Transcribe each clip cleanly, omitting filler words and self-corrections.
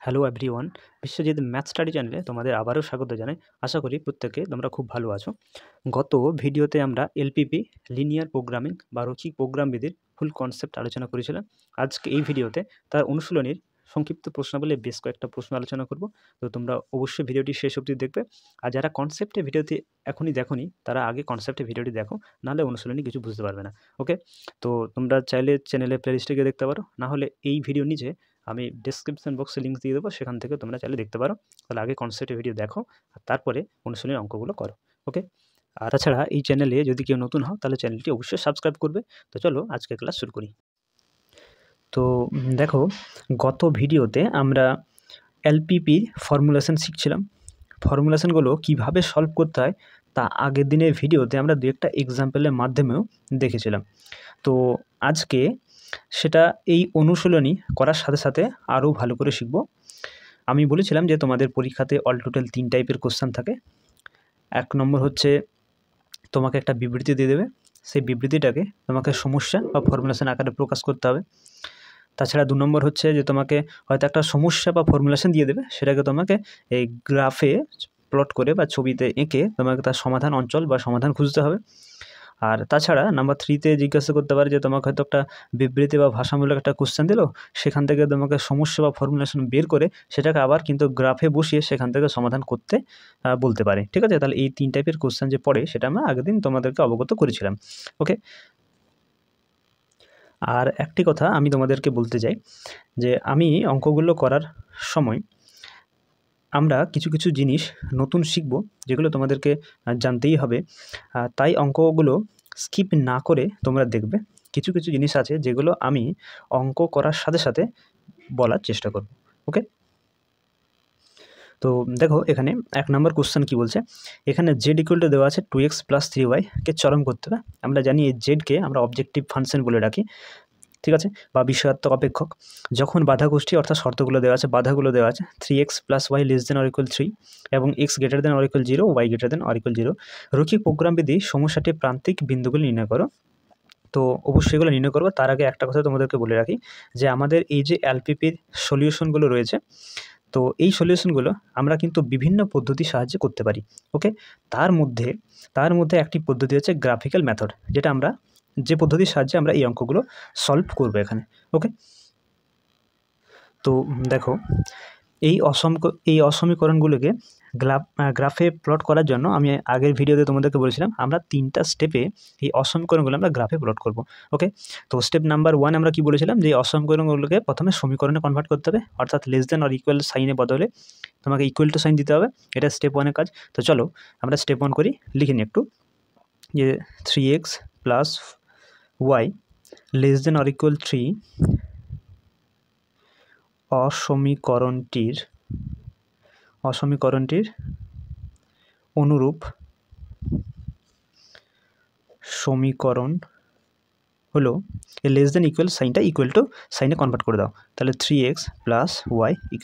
Hello everyone, Biswajit math study চ্যানেলে তোমাদের আবারও স্বাগত জানাই। আশা করি প্রত্যেকে তোমরা খুব ভালো আছো। গত ভিডিওতে আমরা এলপিপি, লিনিয়ার প্রোগ্রামিং বা রৈখিক প্রোগ্রামবিধির ফুল কনসেপ্ট আলোচনা করেছিলাম। আজকে এই ভিডিওতে তার অনুশীলনীর সংক্ষিপ্ত প্রশ্নাবলীর বেশ কয়েকটা প্রশ্ন আলোচনা করব। তো তোমরা অবশ্যই ভিডিওটি শেষ অবধি দেখবে। আর যারা কনসেপ্টে ভিডিওটি এখনই দেখোনি তারা আগে কনসেপ্টে ভিডিওটি দেখো, নাহলে অনুশীলনী কিছু বুঝতে পারবে না। ওকে, তো তোমরা চাইলে চ্যানেলে প্লেলিস্টে গিয়ে দেখতে পারো, নাহলে এই ভিডিওর নিচে আমি ডেসক্রিপশন বক্সে লিঙ্ক দিয়ে দেবো, সেখান থেকে তোমরা চাইলে দেখতে পারো। তাহলে আগে কনসেপ্টের ভিডিও দেখো আর তারপরে অনুশীলনের অঙ্কগুলো করো। ওকে, আর তাছাড়া এই চ্যানেলে যদি কেউ নতুন হও তাহলে চ্যানেলটি অবশ্যই সাবস্ক্রাইব করবে। তো চলো আজকে ক্লাস শুরু করি। তো দেখো, গত ভিডিওতে আমরা এলপিপির ফর্মুলেশন শিখছিলাম। ফর্মুলেশনগুলো কিভাবে সলভ করতে হয় তা আগের দিনের ভিডিওতে আমরা দু একটা এক্সাম্পলের মাধ্যমেও দেখেছিলাম। তো আজকে সেটা এই অনুশীলনী করার সাথে সাথে আরও ভালো করে শিখব। আমি বলেছিলাম যে তোমাদের পরীক্ষাতে অল টোটাল 3 টাইপের কোশ্চেন থাকে। 1 নম্বর হচ্ছে তোমাকে একটা বিবৃতি দিয়ে দেবে, সেই বিবৃতিটাকে তোমাকে সমস্যা বা ফর্মুলেশন আকারে প্রকাশ করতে হবে। তাছাড়া 2 নম্বর হচ্ছে যে তোমাকে হয়তো একটা সমস্যা বা ফর্মুলেশন দিয়ে দেবে, সেটাকে তোমাকে এই গ্রাফে প্লট করে বা ছবিতে এঁকে তোমাকে তার সমাধান অঞ্চল বা সমাধান খুঁজতে হবে। আর তাছাড়া নাম্বার 3তে জিজ্ঞাসা করতে পারে যে তোমাকে হয়তো একটা বিবৃতি বা ভাষামূলক একটা কোশ্চেন দিল, সেখান থেকে তোমাকে সমস্যা বা ফর্মুলেশন বের করে সেটাকে আবার কিন্তু গ্রাফে বসিয়ে সেখান থেকে সমাধান করতে বলতে পারে। ঠিক আছে, তাহলে এই 3 টাইপের কোশ্চেন যে পড়ে সেটা আমরা আগের দিন তোমাদেরকে অবগত করেছিলাম। ওকে, আর একটি কথা আমি তোমাদেরকে বলতে চাই যে আমি অঙ্কগুলো করার সময় আমরা কিছু কিছু জিনিস নতুন শিখব, যেগুলো তোমাদেরকে জানতেই হবে। তাই অঙ্কগুলো স্কিপ না করে তোমরা দেখবে। কিছু কিছু জিনিস আছে যেগুলো আমি অঙ্ক করার সাথে সাথে বলার চেষ্টা করব। ওকে, তো দেখো এখানে 1 নম্বর কোশ্চেন কী বলছে, এখানে জেড ইকুয়াল টু দেওয়া আছে 2x + 3y-কে চরম করতে হবে। আমরা জানি এই জেডকে আমরা অবজেক্টিভ ফাংশন বলে রাখি, ঠিক আছে, বা বিষয়াত্মক অপেক্ষক। যখন বাধা গোষ্ঠী অর্থাৎ শর্তগুলো দেওয়া আছে, বাধাগুলো দেওয়া আছে 3x + y <= 3 এবং x > 0, y > 0, রৈখিক প্রোগ্রামবিধি সমস্যাটির প্রান্তিক বিন্দুগুলি নির্ণয় করো। তো অবশ্যই এগুলো নির্ণয় করবো। তার আগে একটা কথা তোমাদেরকে বলে রাখি যে আমাদের এই যে এলপিপির সলিউশনগুলো রয়েছে, তো এই সলিউশনগুলো আমরা কিন্তু বিভিন্ন পদ্ধতির সাহায্যে করতে পারি। ওকে, তার মধ্যে একটি পদ্ধতি হচ্ছে গ্রাফিক্যাল মেথড, যেটা আমরা যে পদ্ধতির সাহায্যে আমরা এই অঙ্কগুলো সলভ করবো এখানে। ওকে, তো দেখো এই অসমীকরণগুলোকে গ্রাফে প্লট করার জন্য আমি আগের ভিডিওতে তোমাদেরকে বলেছিলাম আমরা 3টা স্টেপে এই অসমীকরণগুলো আমরা গ্রাফে প্লট করব। ওকে, তো স্টেপ নাম্বার 1 আমরা কি বলেছিলাম যে অসমীকরণগুলোকে প্রথমে সমীকরণে কনভার্ট করতে হবে, অর্থাৎ <= সাইনে বদলে তোমাকে ইকুয়াল টু সাইন দিতে হবে। এটা স্টেপ 1-এর কাজ। তো চলো আমরা স্টেপ 1 করি, লিখে নিই একটু, যে 3x + y <= 3 অসমীকরণটির অনুরূপ সমীকরণ হলো <= সাইনটা ইকুয়াল টু সাইনে কনভার্ট করে দাও, তাহলে 3x + y =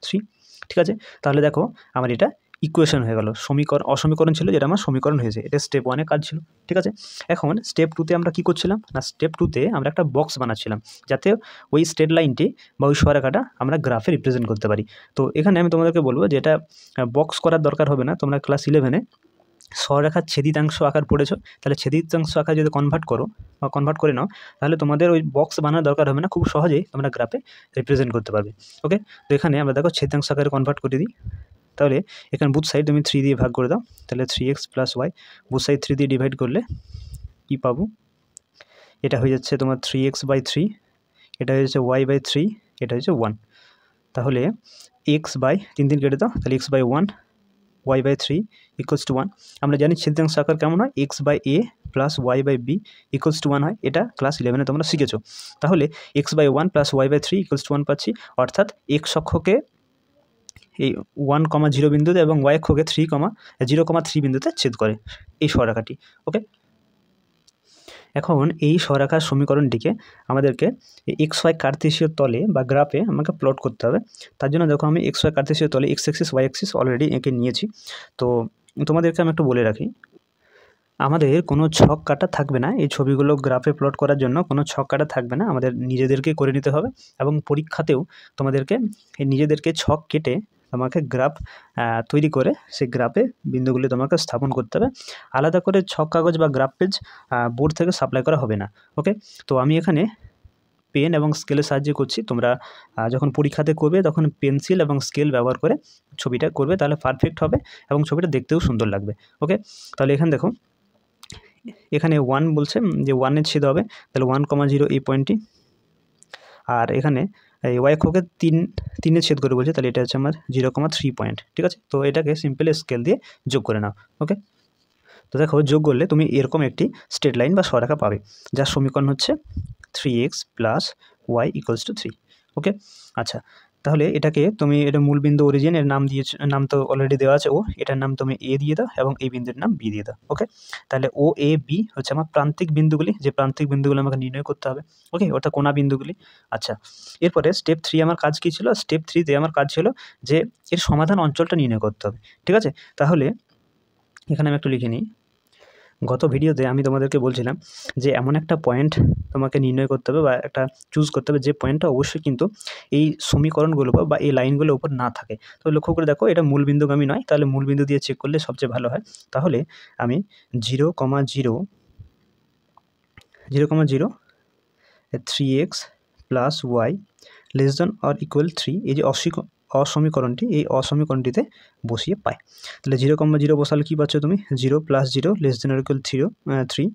3। ঠিক আছে, তাহলে দেখো আমার এটা ইকুয়েশন হয়ে গেল। অসমীকরণ ছিল, যেটা আমার সমীকরণ হয়েছে। এটা স্টেপ 1-এর কাজ ছিল। ঠিক আছে, এখন স্টেপ 2-তে আমরা কী করছিলাম না, স্টেপ 2-তে আমরা একটা বক্স বানাচ্ছিলাম, যাতে ওই স্ট্রেট লাইনটি বা ওই সরেখাটা আমরা গ্রাফে রিপ্রেজেন্ট করতে পারি। তো এখানে আমি তোমাদেরকে বলবো যে এটা বক্স করার দরকার হবে না। তোমরা ক্লাস 11-এ সরেখার ছেদিতাংশ আকার পড়েছো, তাহলে ছেদিতাংশ আকার যদি কনভার্ট করে নাও, তাহলে তোমাদের ওই বক্স বানানোর দরকার হবে না, খুব সহজেই তোমরা গ্রাফে রিপ্রেজেন্ট করতে পারবে। ওকে, তো এখানে আমরা দেখো ছেদিতাংশ আকারে কনভার্ট করে দিই। তাহলে এখানে বুথ সাইড তুমি 3 দিয়ে ভাগ করে দাও, তাহলে 3x + y বুথ সাইড 3 দিয়ে ডিভাইড করলে কী পাবো, এটা হয়ে যাচ্ছে তোমার 3x/3, এটা হয়ে যাচ্ছে y/3, এটা হচ্ছে 1। তাহলে x/3 কেটে দাও, তাহলে x/1 y/3 = 1। আমরা জানি ছেদিতাংশ আকার কেমন হয়, x/a + y/b = 1 হয়। এটা ক্লাস 11-এ তোমরা শিখেছো। তাহলে x/1 + y/3 = 1 পাচ্ছি, অর্থাৎ x অক্ষকে এই 1,0 বিন্দুতে এবং y অক্ষকে 0,3 বিন্দুতে ছেদ করে এই সরেখাটি। ওকে, এখন এই সরেখার সমীকরণটিকে আমাদেরকে xy কার্তেশীয় তলে বা গ্রাফে আমাকে প্লট করতে হবে। তার জন্য দেখো আমি xy কার্তেশীয় তলে x Axis y Axis already এঁকে নিয়েছি। তো তোমাদেরকে আমি একটু বলে রাখি, আমাদের কোনো ছক কাটা থাকবে না, এই ছবিগুলো গ্রাফে প্লট করার জন্য কোনো ছক কাটা থাকবে না, আমাদের নিজেদেরকে করে নিতে হবে। এবং পরীক্ষাতেও তোমাদেরকে এই নিজেদেরকে ছক কেটে তোমাকে গ্রাফ তৈরি করে সেই গ্রাফে বিন্দুগুলি তোমাকে স্থাপন করতে হবে। আলাদা করে ছক কাগজ বা গ্রাফ পেজ বোর্ড থেকে সাপ্লাই করা হবে না। ওকে, তো আমি এখানে পেন এবং স্কেলের সাহায্যে করছি। তোমরা যখন পরীক্ষাতে করবে তখন পেন্সিল এবং স্কেল ব্যবহার করে ছবিটা করবে, তাহলে পারফেক্ট হবে এবং ছবিটা দেখতেও সুন্দর লাগবে। ওকে, তাহলে এখানে দেখো, এখানে 1 বলছে যে 1-এ ছেদ হবে, তাহলে 1,0 এই পয়েন্টটি। আর এখানে এই y অক্ষকে 3-এ ছেদ করে বলছে, তাহলে এটা হচ্ছে আমার 0,3 পয়েন্ট। ঠিক আছে, তো এটাকে সিম্পলি স্কেল দিয়ে যোগ করে নাও। ওকে, তো দেখো যোগ করলে তুমি এরকম একটি স্ট্রেট লাইন বা সরেখা পাবে, যার সমীকরণ হচ্ছে 3x + y = 3। ওকে, আচ্ছা, তাহলে এটাকে তুমি এটা মূলবিন্দু অরিজিন এর নাম দিয়েছো, নাম তো অলরেডি দেওয়া আছে ও, এটার নাম তুমি a দিয়ে দাও এবং এই বিন্দুর নাম b দিয়ে দাও। ওকে, তাহলে ও এ বি হচ্ছে আমার প্রান্তিক বিন্দুগুলি, যে প্রান্তিক বিন্দুগুলো আমাকে নির্ণয় করতে হবে। ওকে, অর্থাৎ কোনা বিন্দুগুলি। আচ্ছা, এরপরে স্টেপ 3 আমার কাজ কী ছিল? স্টেপ 3-তে আমার কাজ ছিল যে এর সমাধান অঞ্চলটা নির্ণয় করতে হবে। ঠিক আছে, তাহলে এখানে আমি একটু লিখে নিই। গত ভিডিওতে আমি তোমাদেরকে বলছিলাম যে এমন একটা পয়েন্ট তোমাকে নির্ণয় করতে হবে বা একটা চুজ করতে হবে, যে পয়েন্টটা অবশ্যই কিন্তু এই সমীকরণগুলো বা এই লাইনগুলোর উপর না থাকে। তো লক্ষ্য করে দেখো, এটা মূলবিন্দুগামী নয়, তাহলে মূলবিন্দু দিয়ে চেক করলে সবচেয়ে ভালো হয়। তাহলে আমি 0,0 3x + y <= 3 এই যে অসমীকরণটি, এই অসমীকরণটিতে বসিয়ে পাই। তাহলে 0,0 বসালে কী পাচ্ছ তুমি? 0 + 0 <= 3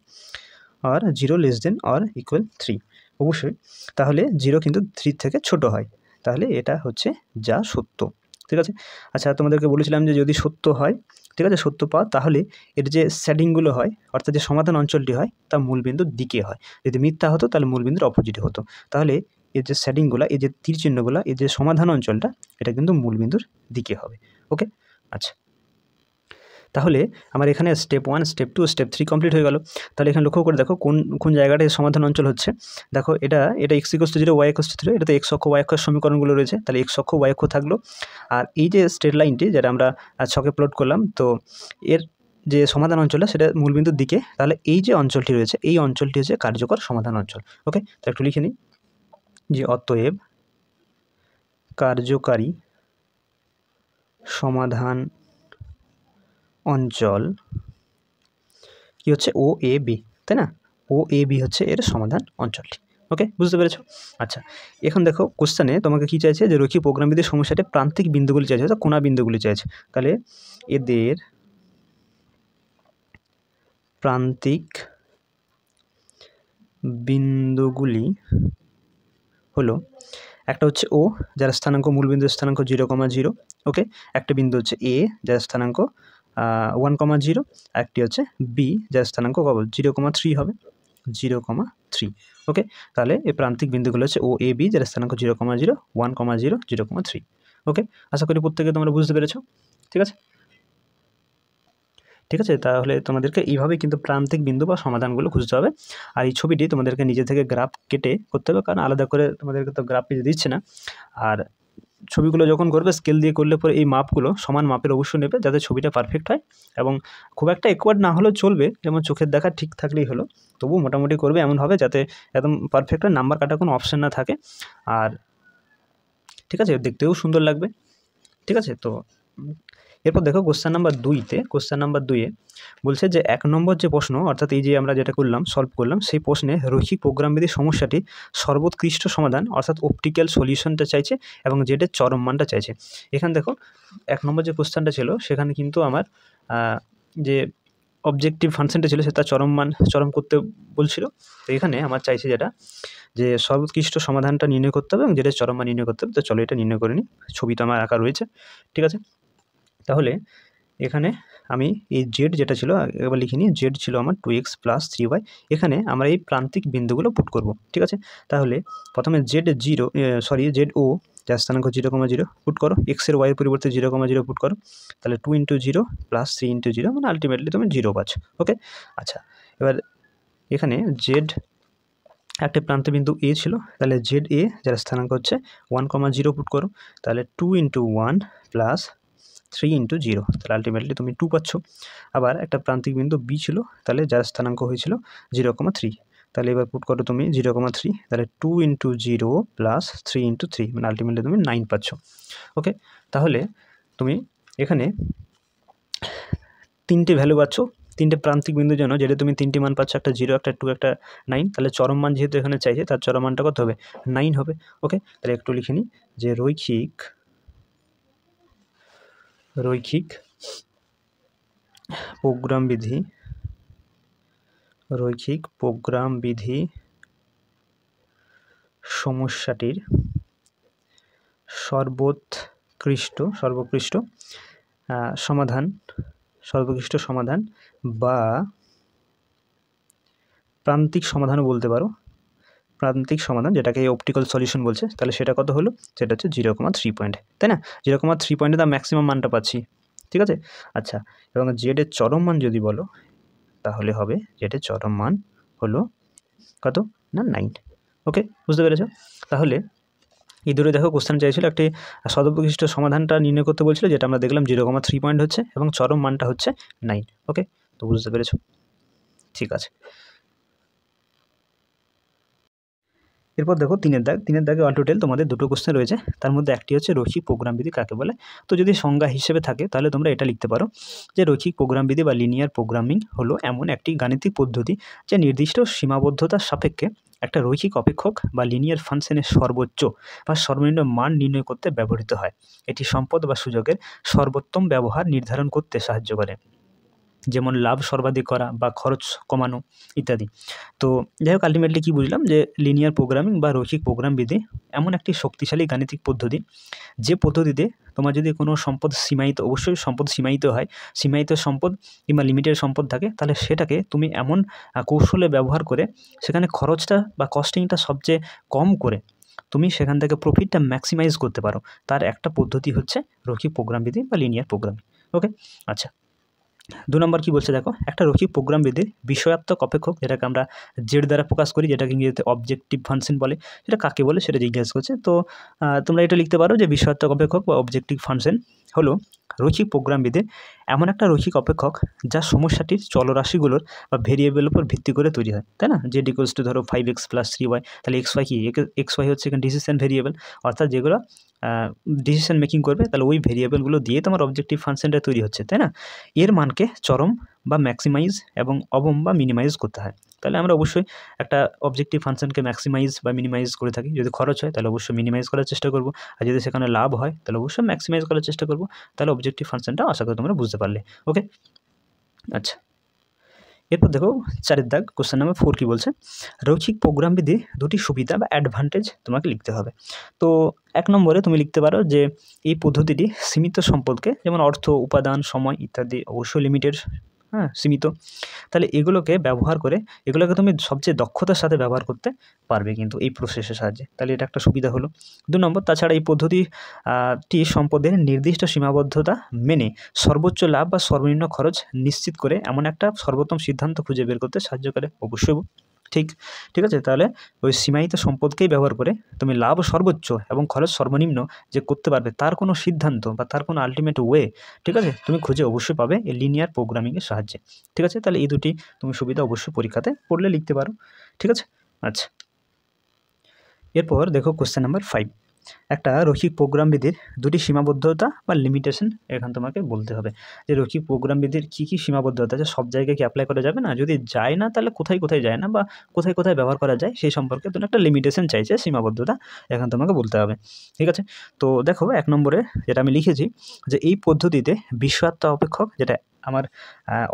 আর 0 <= 3 অবশ্যই। তাহলে 0 কিন্তু 3 থেকে ছোট হয়, তাহলে এটা হচ্ছে যা সত্য। ঠিক আছে, আচ্ছা, তোমাদেরকে বলেছিলাম যে যদি সত্য হয়, ঠিক আছে, সত্য পাও, তাহলে এর যে শেডিংগুলো হয়, অর্থাৎ যে সমাধান অঞ্চলটি হয়, তা মূলবিন্দুর দিকে হয়। যদি মিথ্যা হতো তাহলে মূলবিন্দুর অপোজিটে হতো। তাহলে এর যে শেডিংগুলো, এই যে তীর চিহ্নগুলো, এই যে সমাধান অঞ্চলটা, এটা কিন্তু মূলবিন্দুর দিকে হবে। ওকে, আচ্ছা, তাহলে আমার এখানে স্টেপ 1, স্টেপ 2, স্টেপ 3 কমপ্লিট হয়ে গেল। তাহলে এখানে লক্ষ্য করে দেখো কোন জায়গাটায় সমাধান অঞ্চল হচ্ছে। দেখো এটা x = 0, y = 3, এটাতে x অক্ষ y অক্ষের সমীকরণগুলো রয়েছে, তাহলে x অক্ষ y অক্ষ থাকলো। আর এই যে স্ট্রেট লাইনটি যেটা আমরা ছকে প্লট করলাম, তো এর যে সমাধান অঞ্চলটা সেটা মূলবিন্দুর দিকে, তাহলে এই যে অঞ্চলটি রয়েছে, এই অঞ্চলটি হচ্ছে কার্যকর সমাধান অঞ্চল। ওকে, তো একটু লিখে নিই যে অতএব কার্যকারী সমাধান অঞ্চল কি হচ্ছে? ও এ বি, তাই না? ও এ বি হচ্ছে এর সমাধান অঞ্চলটি। ওকে, বুঝতে পেরেছো? আচ্ছা, এখন দেখো কোশ্চেনে তোমাকে কী চাইছে, যে রৈখিক প্রোগ্রামবিদের সমস্যাতে প্রান্তিক বিন্দুগুলি চাইছে, অর্থাৎ কোনা বিন্দুগুলি চাইছে। তাহলে এদের প্রান্তিক বিন্দুগুলি হলো, একটা হচ্ছে ও, যার স্থানাঙ্ক মূলবিন্দুর স্থানাঙ্ক 0,0। ওকে, একটা বিন্দু হচ্ছে এ, যার স্থানাঙ্ক 1,0, একটি হচ্ছে বি, যার স্থানাঙ্ক 0,3 হবে, 0,3। ওকে, তাহলে এই প্রান্তিক বিন্দুগুলো হচ্ছে ও এ বি, যার স্থানাঙ্ক 0,0, 1,0, 0,3। ওকে, আশা করি প্রত্যেকে তোমরা বুঝতে পেরেছো। ঠিক আছে, ঠিক আছে, তাহলে তোমাদেরকে এইভাবেই কিন্তু প্রান্তিক বিন্দু বা সমাধানগুলো খুঁজতে হবে। আর এই ছবিটি তোমাদেরকে নিজে থেকে গ্রাফ কেটে করতে হবে, কারণ আলাদা করে তোমাদেরকে তো গ্রাফ পেজ দিচ্ছে না। আর ছবিগুলো যখন করবে স্কেল দিয়ে করলে পরে এই মাপগুলো সমান মাপের অবশ্যই নেবে, যাতে ছবিটা পারফেক্ট হয় এবং খুব একটা একোয়ার্ড না হলেও চলবে, যেমন চোখের দেখা ঠিক থাকলেই হলো, তবু মোটামুটি করবে এমনভাবে যাতে একদম পারফেক্ট হয়, নাম্বার কাটার কোনো অপশান না থাকে। আর ঠিক আছে, দেখতেও সুন্দর লাগবে। ঠিক আছে, তো এরপর দেখো কোশ্চেন নাম্বার 2-এ বলছে যে 1 নম্বর যে প্রশ্ন, অর্থাৎ এই যে আমরা যেটা করলাম, সলভ করলাম, সেই প্রশ্নে রৈখিক প্রোগ্রামবিধির সমস্যাটি সর্বোৎকৃষ্ট সমাধান, অর্থাৎ অপটিক্যাল সলিউশনটা চাইছে এবং জেডের চরম মানটা চাইছে। এখানে দেখো 1 নম্বর যে কোশ্চেনটা ছিল, সেখানে কিন্তু আমার যে অবজেক্টিভ ফাংশনটা ছিল সেটা চরম করতে বলছিল। তো এখানে আমার চাইছে যেটা, যে সর্বোৎকৃষ্ট সমাধানটা নির্ণয় করতে হবে এবং জেডের চরম মান নির্ণয় করতে হবে। তো চলো এটা নির্ণয় করে নিই, ছবিটা আমার আঁকা রয়েছে। ঠিক আছে, তাহলে এখানে আমি এই জেড যেটা ছিল একবার লিখে নিই, জেড ছিল আমার 2x + 3y। এখানে আমরা এই প্রান্তিক বিন্দুগুলো পুট করব। ঠিক আছে, তাহলে প্রথমে জেড ও, যার স্থানাঙ্ক 0,0 পুট করো, এক্সের ওয়াইয়ের পরিবর্তে 0,0 পুট করো, তাহলে 2 × 0 + 3 × 0, মানে আলটিমেটলি তুমি 0 পাচ্ছ। ওকে, আচ্ছা, এবার এখানে জেড একটা প্রান্তবিন্দু এ ছিল, তাহলে জেড এ, যার স্থানাঙ্ক হচ্ছে 1,0 পুট করো, তাহলে 2 × 1 + 3 ইন্টু 0, তাহলে আলটিমেটলি তুমি 2 পাচ্ছ। আবার একটা প্রান্তিক বিন্দু বি ছিল, তাহলে যার স্থানাঙ্ক হয়েছিল 0,3, তাহলে এবার পুট করো তুমি 0,3, তাহলে 2 ইন্টু 0 প্লাস 3 ইন্টু 3, মানে আলটিমেটলি তুমি 9 পাচ্ছ। ওকে, তাহলে তুমি এখানে 3টে ভ্যালু পাচ্ছ, 3টে প্রান্তিক বিন্দুর জন্য, যেটা তুমি 3টে মান পাচ্ছ, একটা 0, একটা 2, একটা 9, তাহলে চরম মান যেহেতু এখানে চাইছে, তার চরম মানটা কত হবে? 9 হবে। ওকে, তাহলে একটু লিখে নিই যে রৈখিক প্রোগ্রাম বিধি সমস্যাটির সর্বোৎকৃষ্ট সমাধান বা প্রান্তিক সমাধানও বলতে পারো, প্রান্তিক সমাধান যেটাকে অপটিক্যাল সলিউশন বলছে, তাহলে সেটা কত হলো? সেটা হচ্ছে 0,3 পয়েন্ট, তাই না? 0,3 পয়েন্টে তার ম্যাক্সিমাম মানটা পাচ্ছি, ঠিক আছে। আচ্ছা, এবং জেডের চরম মান যদি বলো, তাহলে হবে জেডের চরম মান হলো কত না 9। ওকে, বুঝতে পেরেছ? তাহলে এই দূরে দেখো কোশ্চেন চাইছিল একটি সর্বোৎকৃষ্ট সমাধানটা নির্ণয় করতে বলছিল, যেটা আমরা দেখলাম 0,3 পয়েন্ট হচ্ছে এবং চরম মানটা হচ্ছে 9। ওকে, তো বুঝতে পেরেছ? ঠিক আছে। এরপর দেখো 3-এর দাগে অল টোটাল তোমাদের দুটো কোশ্চেন রয়েছে, তার মধ্যে একটি হচ্ছে রৈখিক প্রোগ্রাম বিধি কাকে বলে। তো যদি সংজ্ঞা হিসেবে থাকে তাহলে তোমরা এটা লিখতে পারো যে রৈখিক প্রোগ্রাম বিধি বা লিনিয়ার প্রোগ্রামিং হলো এমন একটি গাণিতিক পদ্ধতি যা নির্দিষ্ট সীমাবদ্ধতার সাপেক্ষে একটা রৈখিক অপেক্ষক বা লিনিয়ার ফাংশনের সর্বোচ্চ বা সর্বনিম্ন মান নির্ণয় করতে ব্যবহৃত হয়। এটি সম্পদ বা সুযোগের সর্বোত্তম ব্যবহার নির্ধারণ করতে সাহায্য করে, যেমন লাভ সর্বাধিক করা বা খরচ কমানো ইত্যাদি। তো যাই হোক, আলটিমেটলি কী বুঝলাম যে লিনিয়ার প্রোগ্রামিং বা রৈখিক প্রোগ্রাম বিধি এমন একটি শক্তিশালী গাণিতিক পদ্ধতি, যে পদ্ধতিতে তোমার যদি কোনো সম্পদ অবশ্যই সম্পদ সীমায়িত সম্পদ কিংবা লিমিটেড সম্পদ থাকে, তাহলে সেটাকে তুমি এমন কৌশলে ব্যবহার করে সেখানে খরচটা বা কস্টিংটা সবচেয়ে কম করে তুমি সেখান থেকে প্রফিটটা ম্যাক্সিমাইজ করতে পারো, তার একটা পদ্ধতি হচ্ছে রৈখিক প্রোগ্রাম বিধি বা লিনিয়ার প্রোগ্রামিং। ওকে, আচ্ছা, 2 নম্বর কী বলছে দেখো, একটা রৈখিক প্রোগ্রাম বিধির বিষয়াত্মক অপেক্ষক, যেটাকে আমরা জেড দ্বারা প্রকাশ করি, যেটাকে ইংরেজিতে অবজেক্টিভ ফাংশন বলে, সেটা কাকে বলে সেটা জিজ্ঞাসা করছে। তো তোমরা এটা লিখতে পারো যে বিষয়াত্মক অপেক্ষক বা অবজেক্টিভ ফাংশন হলো রৈখিক প্রোগ্রাম বিধির এমন একটা রৈখিক অপেক্ষক যা সমস্যাটির চলরাশিগুলোর বা ভেরিয়েবলের উপর ভিত্তি করে তৈরি হয়, তাই না? জেড ইকুয়ালস টু ধরো 5x + 3y, তাহলে xy কি? xy হচ্ছে এখানে ডিসিশন ভেরিয়েবল, অর্থাৎ যেগুলো ডিসিশন মেকিং করবে, তাহলে ওই ভেরিয়েবলগুলো দিয়ে তোমার অবজেক্টিভ ফাংশনটা তৈরি হচ্ছে, তাই না? এর মানকে চরম বা ম্যাক্সিমাইজ এবং অবম বা মিনিমাইজ করতে হয়। তাহলে আমরা অবশ্যই একটা অবজেক্টিভ ফাংশনকে ম্যাক্সিমাইজ বা মিনিমাইজ করে থাকি। যদি খরচ হয় তাহলে অবশ্যই মিনিমাইজ করার চেষ্টা করব, আর যদি সেখানে লাভ হয় তাহলে অবশ্যই ম্যাক্সিমাইজ করার চেষ্টা করব। তাহলে অবজেক্টিভ ফাংশনটা আশা করি তোমরা বুঝতে পারলে। ওকে, আচ্ছা, এরপর দেখো 4-এর দাগ, কোশ্চেন নাম্বার 4 কী বলছে, রৈখিক প্রোগ্রাম বিধির দুটি সুবিধা বা অ্যাডভান্টেজ তোমাকে লিখতে হবে। তো 1 নম্বরে তুমি লিখতে পারো যে এই পদ্ধতিটি সীমিত সম্পদকে, যেমন অর্থ, উপাদান, সময় ইত্যাদি অবশ্যই লিমিটেড, সীমিত, তাহলে এগুলোকে তুমি সবচেয়ে দক্ষতার সাথে ব্যবহার করতে পারবে কিন্তু এই প্রসেসের সাহায্যে, তাহলে এটা একটা সুবিধা হলো। 2 নম্বর, তাছাড়া এই পদ্ধতিটি সম্পদের নির্দিষ্ট সীমাবদ্ধতা মেনে সর্বোচ্চ লাভ বা সর্বনিম্ন খরচ নিশ্চিত করে এমন একটা সর্বোত্তম সিদ্ধান্ত খুঁজে বের করতে সাহায্য করে। অবশ্যই ঠিক আছে, তাহলে ওই সীমায়িত সম্পদকেই ব্যবহার করে তুমি লাভ সর্বোচ্চ এবং খরচ সর্বনিম্ন যে করতে পারবে, তার কোনো সিদ্ধান্ত বা তার কোনো আলটিমেট ওয়ে, ঠিক আছে, তুমি খুঁজে অবশ্যই পাবে এই লিনিয়ার প্রোগ্রামিংয়ের সাহায্যে। ঠিক আছে, তাহলে এই দুটি তুমি সুবিধা অবশ্যই পরীক্ষাতে পড়লে লিখতে পারো। ঠিক আছে, আচ্ছা, এরপর দেখো কোশ্চেন নাম্বার 5, একটা রৈখিক প্রোগ্রাম বিধির দুটি সীমাবদ্ধতা বা লিমিটেশন এখানে তোমাকে বলতে হবে যে রৈখিক প্রোগ্রাম বিধির কী কী সীমাবদ্ধতা আছে, সব জায়গায় কি অ্যাপ্লাই করা যাবে না, যদি যায় না তাহলে কোথায় যায় না বা কোথায় ব্যবহার করা যায়, সেই সম্পর্কে তুমি একটা লিমিটেশন চাইছে, সীমাবদ্ধতা এখানে তোমাকে বলতে হবে। ঠিক আছে, তো দেখো 1 নম্বরে যেটা আমি লিখেছি যে এই পদ্ধতিতে বিষয়াত্মক অপেক্ষক, যেটা আমার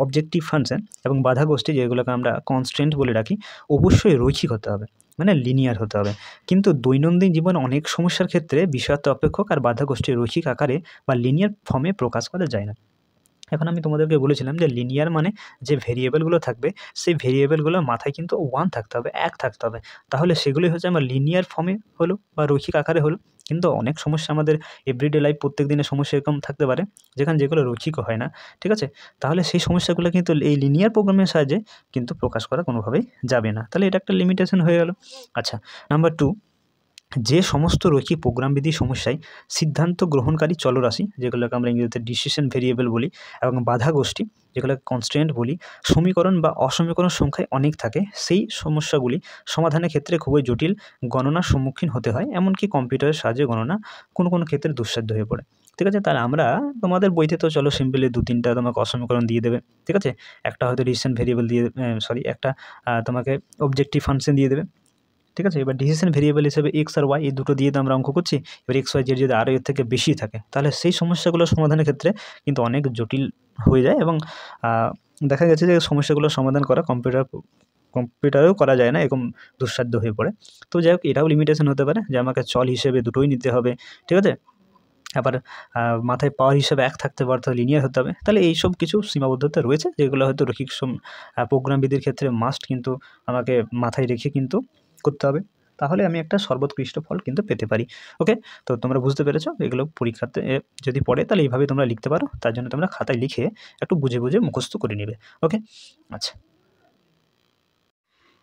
অবজেক্টিভ ফাংশন, এবং বাধা গোষ্ঠী, যেগুলোকে আমরা কনস্ট্রেন্ট বলে রাখি, অবশ্যই রৈখিক হতে হবে, মানে লিনিয়ার হতে হবে। কিন্তু দৈনন্দিন জীবনে অনেক সমস্যার ক্ষেত্রে বিষয়াত্মক অপেক্ষক আর বাধা গোষ্ঠী রৈখিক আকারে বা লিনিয়ার ফর্মে প্রকাশ করা যায় না। এখন আমি তোমাদেরকে বলেছিলাম যে লিনিয়ার মানে যে ভেরিয়েবলগুলো থাকবে, সেই ভেরিয়েবলগুলোর মাথায় কিন্তু 1 থাকতে হবে, 1 থাকতে হবে, তাহলে সেগুলোই হচ্ছে আমার লিনিয়ার ফর্মে হলো বা রৈখিক আকারে হলো। কিন্তু অনেক সমস্যা আমাদের এভরিডে লাইফ, প্রত্যেক দিনের সমস্যা এরকম থাকতে পারে যেগুলো রৈখিকও হয় না। ঠিক আছে, তাহলে সেই সমস্যাগুলো কিন্তু এই লিনিয়ার প্রোগ্রামের সাহায্যে কিন্তু প্রকাশ করা কোনোভাবেই যাবে না, তাহলে এটা একটা লিমিটেশন হয়ে গেল। আচ্ছা, নাম্বার 2, যে সমস্ত রৈখিক প্রোগ্রামবিধি সমস্যায় সিদ্ধান্ত গ্রহণকারী চলরাশি, যেগুলোকে আমরা ইংরেজিতে ডিসিশন ভেরিয়েবল বলি, এবং বাধা গোষ্ঠী, যেগুলোকে কনস্ট্রেন্ট বলি, সমীকরণ বা অসমীকরণ সংখ্যায় অনেক থাকে, সেই সমস্যাগুলি সমাধানের ক্ষেত্রে খুবই জটিল গণনার সম্মুখীন হতে হয়, এমনকি কম্পিউটারের সাহায্যে গণনা কোনো কোনো ক্ষেত্রে দুঃসাধ্য হয়ে পড়ে। ঠিক আছে, তাহলে আমরা তোমাদের বইতে তো চলো সিম্পলি 2-3টা তোমাকে অসমীকরণ দিয়ে দেবে। ঠিক আছে, একটা হয়তো ডিসিশন ভেরিয়েবল দিয়ে একটা তোমাকে অবজেক্টিভ ফাংশন দিয়ে দেবে। ঠিক আছে, এবার ডিসিশন ভেরিয়েবল হিসেবে এক্স আর ওয়াই, এই দুটো দিয়ে তো আমরা অঙ্ক করছি। এবার এক্স ওয়াই জেড যদি আরও এর থেকে বেশি থাকে, তাহলে সেই সমস্যাগুলো সমাধানের ক্ষেত্রে কিন্তু অনেক জটিল হয়ে যায়, এবং দেখা গেছে যে সমস্যাগুলো সমাধান করা কম্পিউটারেও করা যায় না, এরকম দুঃসাধ্য হয়ে পড়ে। তো যাই হোক, এটাও লিমিটেশন হতে পারে যে আমাকে চল হিসেবে দুটোই নিতে হবে। ঠিক আছে, আবার মাথায় পাওয়ার হিসেবে এক থাকতে পারে, অর্থাৎ লিনিয়ার হতে হবে। তাহলে এইসব কিছু সীমাবদ্ধতা রয়েছে, যেগুলো হয়তো রৈখিক প্রোগ্রামবিধির ক্ষেত্রে মাস্ট কিন্তু আমাকে মাথায় রেখে কিন্তু করতে হবে, তাহলে আমি একটা সর্বোৎকৃষ্ট ফল কিন্তু পেতে পারি। ওকে, তো তোমরা বুঝতে পেরেছো, এগুলো পরীক্ষাতে যদি পড়ে তাহলে এইভাবে তোমরা লিখতে পারো, তার জন্য তোমরা খাতায় লিখে একটু বুঝে বুঝে মুখস্থ করে নেবে। ওকে, আচ্ছা,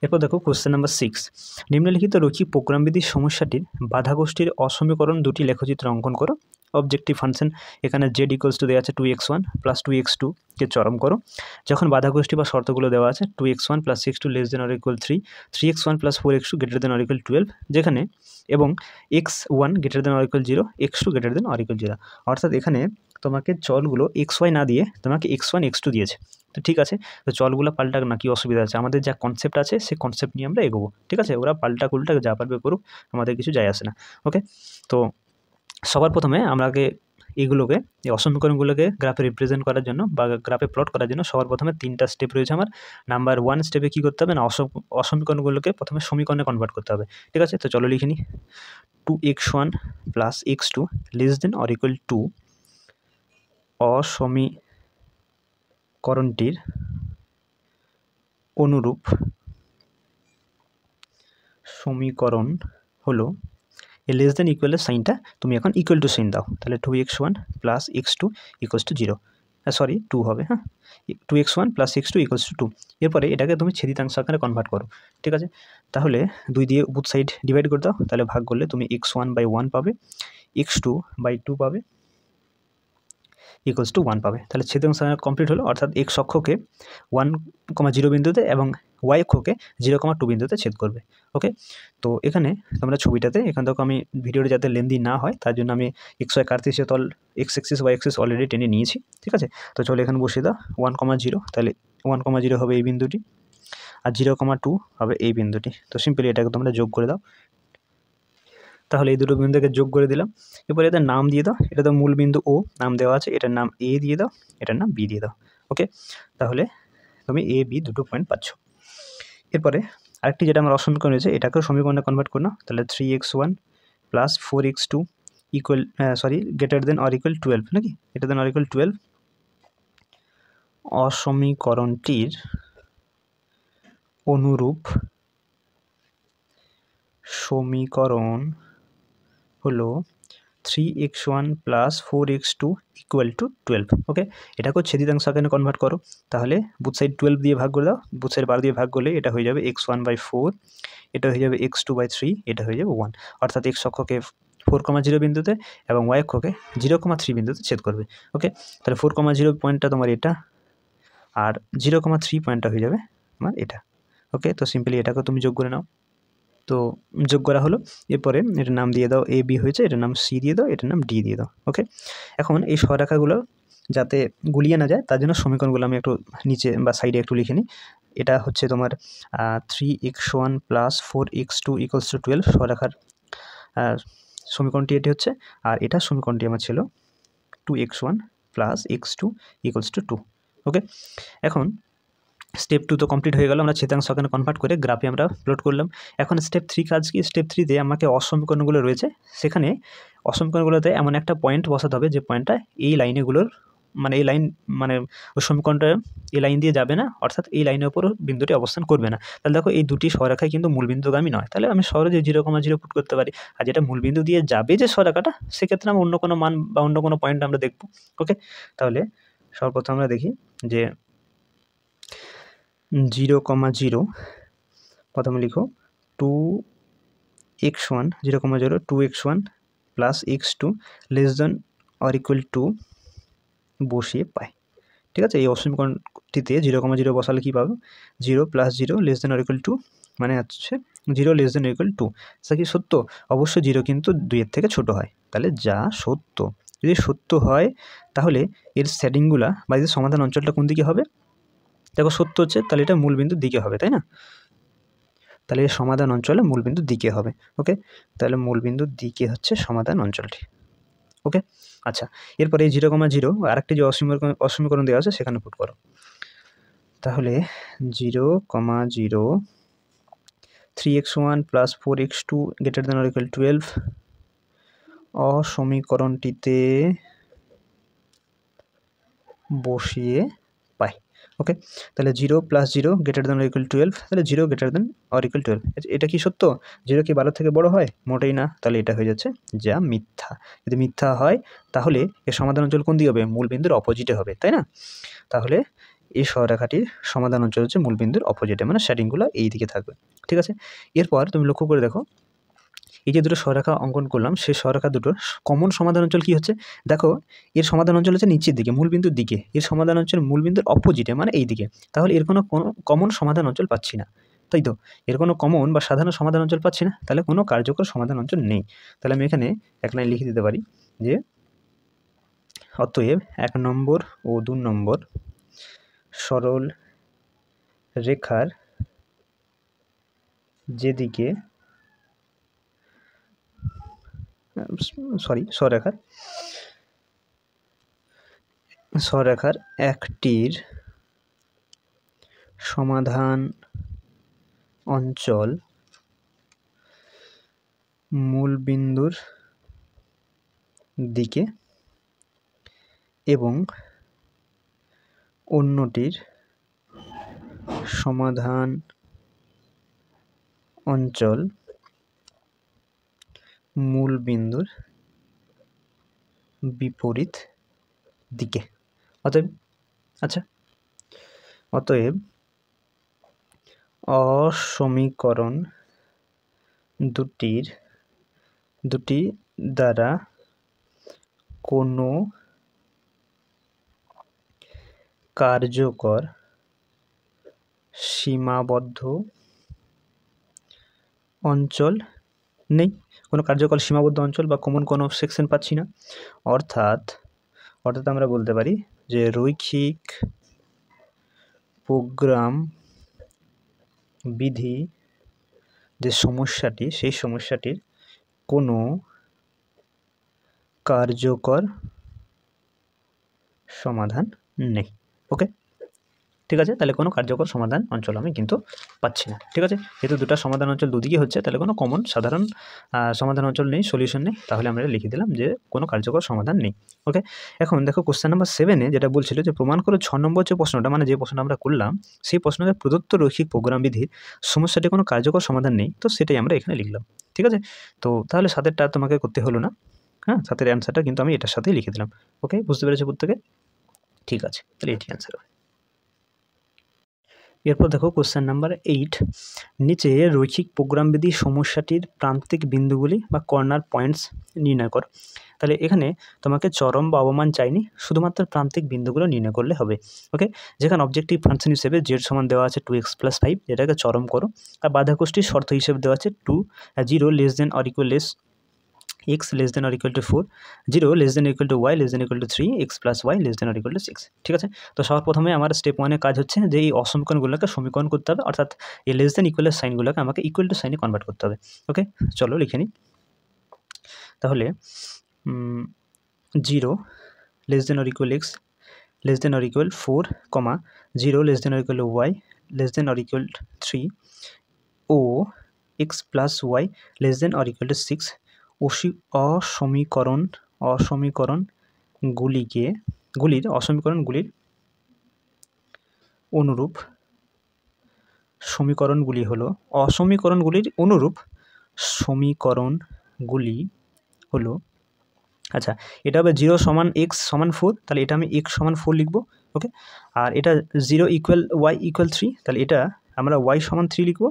এরপর দেখো কোশ্চেন নাম্বার 6, নিম্নলিখিত রৈখিক প্রোগ্রামবিধির সমস্যাটির বাধা গোষ্ঠীর অসমীকরণ দুটি লেখচিত্র অঙ্কন করো। অবজেক্টিভ ফাংশন, এখানে জেড ইকুয়ালস টু দেওয়া আছে 2x1 প্লাস 2x2 কে চরম করো। যখন বাধা গোষ্ঠী বা শর্তগুলো দেওয়া আছে 2x1 plus 6x2 less than or equal 3, 3x1 plus 4x2 greater than or equal 12, যেখানে এবং x1 greater than or equal 0, x2 greater than or equal 0। অর্থাৎ এখানে তোমাকে চলগুলো xy না দিয়ে তোমাকে x1 x2 দিয়েছে। তো ঠিক আছে, তো চলগুলো পাল্টাক না, কি অসুবিধা আছে? আমাদের যা কনসেপ্ট আছে সেই কনসেপ্ট নিয়ে আমরা এগোবো। ঠিক আছে, ওরা পাল্টা কুল্টা যা পারবে করুক, আমাদের কিছু যায় আসে না। ওকে, তো সবার প্রথমে আমাকে এগুলোকে, এই অসমীকরণগুলোকে গ্রাফে রিপ্রেজেন্ট করার জন্য বা গ্রাফে প্লট করার জন্য সবার প্রথমে 3টা স্টেপ রয়েছে আমার। নাম্বার 1 স্টেপে কী করতে হবে না, অসমীকরণগুলোকে প্রথমে সমীকরণে কনভার্ট করতে হবে। ঠিক আছে, তো চলো লিখে নিই। 2x1 plus x2 less than or equal to অসমীকরণটির অনুরূপ সমীকরণ হলো, এই লেস দেন ইকুয়ালের সাইনটা তুমি এখন ইকুয়াল টু সাইন দাও, তাহলে 2x1 plus x2 equals to 0, 2 হবে। হ্যাঁ, 2x1 plus x2 equals to 2। এরপরে এটাকে তুমি ছেদিতাংশ আকারে কনভার্ট করো। ঠিক আছে, তাহলে 2 দিয়ে বুথ সাইড ডিভাইড করে দাও, তাহলে ভাগ করলে তুমি x1/1 পাবে, x2/2 পাবে, ইকুয়ালস টু 1 পাবে। তাহলে ছেদিতাংশ কমপ্লিট হলো, অর্থাৎ x অক্ষকে 1,0 বিন্দুতে এবং y অক্ষকে 0,2 বিন্দুতে ছেদ করবে। ওকে, তো এখানে তোমরা ছবিটাতে, এখান থেকে আমি ভিডিওটা যাতে লেন্দি না হয় তার জন্য আমি xy কার্তেশীয় তল x Axis y Axis already টেনে নিয়েছি। ঠিক আছে, তো চলো এখানে বসিয়ে দাও 1,0, তাহলে 1,0 হবে এই বিন্দুটি, আর 0,2 হবে এই বিন্দুটি। তো সিম্পলি এটাকে তোমরা যোগ করে দাও, তাহলে এই দুটো বিন্দুকে যোগ করে দিলাম। এরপরে এদের নাম দিয়ে দাও, এটা তো মূল বিন্দু ও নাম দেওয়া আছে, এটার নাম এ দিয়ে দাও, এটার নাম বি দিয়ে দাও। ওকে, তাহলে তুমি এ বি দুটো পয়েন্ট পাচ্ছ। এরপরে আরেকটি যেটা আমার অসমীকরণ রয়েছে, এটাকেও সমীকরণে কনভার্ট করো, তাহলে 3x1 plus 4x2 equal greater than or equal 12, নাকি গ্রেটার দেন অর ইকুয়াল 12, অসমীকরণটির অনুরূপ সমীকরণ হলো 3x1 plus 4x2 equal to 12। ওকে, এটাকেও ছেদিতাংশ আকারে কনভার্ট করো, তাহলে বুথ সাইড 12 দিয়ে ভাগ করে দাও, বুথ সাইড 12 দিয়ে ভাগ করলে এটা হয়ে যাবে x1/4, এটা হয়ে যাবে x2/3, এটা হয়ে যাবে 1। অর্থাৎ x অক্ষকে 4,0 বিন্দুতে এবং y অক্ষকে 0,3 বিন্দুতে ছেদ করবে। ওকে, তাহলে 4,0 পয়েন্টটা তোমার এটা, আর 0,3 পয়েন্টটা হয়ে যাবে তোমার এটা। ওকে, তো সিম্পলি এটাকে তুমি যোগ করে নাও, তো যোগ করা হলো। এরপরে এটার নাম দিয়ে দাও এ বি হয়েছে, এটার নাম সি দিয়ে দাও, এটার নাম ডি দিয়ে দাও। ওকে, এখন এই সরেখাগুলো যাতে গুলিয়ে না যায় তার জন্য সমীকরণগুলো আমি একটু নিচে বা সাইডে একটু লিখে নিই। এটা হচ্ছে তোমার 3x1 plus 4x2 equals to 12 সরেখার সমীকরণটি এটি হচ্ছে, আর এটা সমীকরণটি আমার ছিল 2x1 plus x2 equals to 2। ওকে, এখন স্টেপ 2 তো কমপ্লিট হয়ে গেল, আমরা ছেদাংশ আকারে কনভার্ট করে গ্রাফে আমরা প্লট করলাম। এখন স্টেপ 3 কাজ কি? স্টেপ 3তে আমাকে অসমীকরণগুলো রয়েছে, সেখানে অসমীকরণগুলোতে এমন একটা পয়েন্ট বসাতে হবে যে পয়েন্টটা এই লাইনেগুলোর মানে এই লাইন মানে ওই সমীকরণটা এই লাইন দিয়ে যাবে না, অর্থাৎ এই লাইনের উপর বিন্দুটি অবস্থান করবে না। তাহলে দেখো এই দুটি সরেখায় কিন্তু মূলবিন্দুগামী নয়, তাহলে আমি সহজে 0,0 পুট করতে পারি। আর যেটা মূলবিন্দু দিয়ে যাবে যে সরেখাটা, সেক্ষেত্রে আমরা অন্য কোনো মান বা অন্য কোনো পয়েন্ট আমরা দেখব। ওকে, তাহলে সর্বপ্রথম আমরা দেখি যে 0,0 প্রথমে লিখো 2 x1 0,0 2x1 plus x2 less than or equal two বসিয়ে পাই। ঠিক আছে, এই অসমীকরণটিতে 0,0 বসালে কী পাবো, 0 + 0 less than or equal two, মানে হচ্ছে 0 লেস দেন ইকুয়াল টু। সেটা কি সত্য? অবশ্যই 0 কিন্তু 2-এর থেকে ছোট হয়, তাহলে যা সত্য। যদি সত্য হয় তাহলে এর শেডিংগুলা বা এর সমাধান অঞ্চলটা কোন দিকে হবে? দেখো সত্য হচ্ছে, তাহলে এটা মূলবিন্দুর দিকে হবে, তাই না? তাহলে এর সমাধান অঞ্চলে মূলবিন্দুর দিকে হবে। ওকে, তাহলে মূলবিন্দুর দিকে হচ্ছে সমাধান অঞ্চলটি। ওকে, আচ্ছা, এরপরে এই 0,0 আরেকটি যে অসমীকরণ দেওয়া আছে সেখানে পুট করো। তাহলে 0,0 3x1 + 4x2 > 12 অসমীকরণটিতে বসিয়ে পাই। ওকে, তাহলে 0 + 0 > 12, তাহলে 0 > 12। এটা কি সত্য? 0 কি 12 থেকে বড় হয়? মোটেই না, তাহলে এটা হয়ে যাচ্ছে যা মিথ্যা। যদি মিথ্যা হয় তাহলে এর সমাধান অঞ্চল কোন দিকে হবে? মূলবিন্দুর অপোজিটে হবে, তাই না? তাহলে এই সরলরেখাটির সমাধান অঞ্চল হচ্ছে মূলবিন্দুর অপোজিটে, মানে শেডিংগুলো এই দিকে থাকবে। ঠিক আছে, এরপর তুমি লক্ষ্য করে দেখো, এই যে দুটো সরলরেখা অঙ্কন করলাম, সেই সরলরেখা দুটোর কমন সমাধান অঞ্চল কী হচ্ছে? দেখো, এর সমাধান অঞ্চল হচ্ছে নিচের দিকে, মূলবিন্দুর দিকে। এর সমাধান অঞ্চল মূলবিন্দুর অপোজিটে, মানে এই দিকে। তাহলে এর কোনো কমন সমাধান অঞ্চল পাচ্ছি না, তাই তো? এর কোনো কমন বা সাধারণ সমাধান অঞ্চল পাচ্ছি না, তাহলে কোনো কার্যকর সমাধান অঞ্চল নেই। তাহলে আমি এখানে এক লাইন লিখে দিতে পারি যে অতএব 1 নম্বর ও 2 নম্বর সরল রেখার যেদিকে সরলরেখার একটির সমাধান অঞ্চল মূলবিন্দুর দিকে এবং অন্যটির সমাধান অঞ্চল মূলবিন্দুর বিপরীত দিকে। অতএব অসমীকরণ দুটি দ্বারা কোনো কার্যকর সীমাবদ্ধ অঞ্চল নেই। কোনো কার্যকর সীমাবদ্ধ অঞ্চল বা কমন কোনো সেকশন পাচ্ছি না। অর্থাৎ আমরা বলতে পারি যে রৈখিক প্রোগ্রাম বিধি যে সমস্যাটি, সেই সমস্যাটির কোনো কার্যকর সমাধান নেই। ওকে, ঠিক আছে, তাহলে কোনো কার্যকর সমাধান অঞ্চল আমি কিন্তু পাচ্ছি না। ঠিক আছে, যেহেতু দুটো সমাধান অঞ্চল দুদিকে হচ্ছে, তাহলে কোনো কমন সাধারণ সমাধান অঞ্চল নেই, সলিউশন নেই, তাহলে আমরা লিখে দিলাম যে কোনো কার্যকর সমাধান নেই। ওকে, এখন দেখো কোশ্চেন নাম্বার 7-এ যেটা বলছিল যে প্রমাণ করো 6 নম্বর যে প্রশ্নটা, মানে যে প্রশ্নটা আমরা করলাম, সেই প্রশ্নটা প্রদত্ত রৈখিক প্রোগ্রাম বিধির সমস্যাটি কোনো কার্যকর সমাধান নেই, তো সেটাই আমরা এখানে লিখলাম। ঠিক আছে, তো তাহলে 7-এরটা তোমাকে করতে হলো না। হ্যাঁ, 7-এর অ্যান্সারটা কিন্তু আমি এটার সাথেই লিখে দিলাম। ওকে, বুঝতে পেরেছো প্রত্যেকে? ঠিক আছে, তাহলে এটি অ্যান্সার হবে। এরপর দেখো কোশ্চেন নাম্বার 8, নিচে রৈখিক প্রোগ্রাম বিধি সমস্যাটির প্রান্তিক বিন্দুগুলি বা কর্নার পয়েন্টস নির্ণয় করো। তাহলে এখানে তোমাকে চরম বা অবমান চাইনি, শুধুমাত্র প্রান্তিক বিন্দুগুলো নির্ণয় করলে হবে। ওকে, যেখানে অবজেক্টিভ ফাংশন হিসেবে z সমান দেওয়া আছে 2x + 5, যেটাকে চরম করো। আর বাধাকষ্টির শর্ত হিসেবে দেওয়া আছে 0 less than or equal less x less than or equal to 4, 0 less than or equal to y less than or equal to 3, x plus y less than or equal to 6। ঠিক আছে, তো সবার প্রথমে আমার স্টেপ 1-এর কাজ হচ্ছে যে এই অসমীকরণগুলোকে সমীকরণ করতে হবে, অর্থাৎ এই লেস দেন ইকুয়ালের সাইনগুলোকে আমাকে ইকুয়াল টু সাইনে কনভার্ট করতে হবে। ওকে, চলো লিখে নিই। তাহলে 0 less than or equal x less than or equal 4, 0 less than or equal to y less than or equal to 3 O x plus y less than or equal to 6 অসমীকরণগুলির অনুরূপ সমীকরণগুলি হলো আচ্ছা, এটা হবে 0 সমান x সমান 4, তাহলে এটা আমি x সমান 4 লিখব। ওকে, আর এটা 0 ইকুয়াল y ইকুয়াল 3, তাহলে এটা আমরা y সমান 3 লিখব।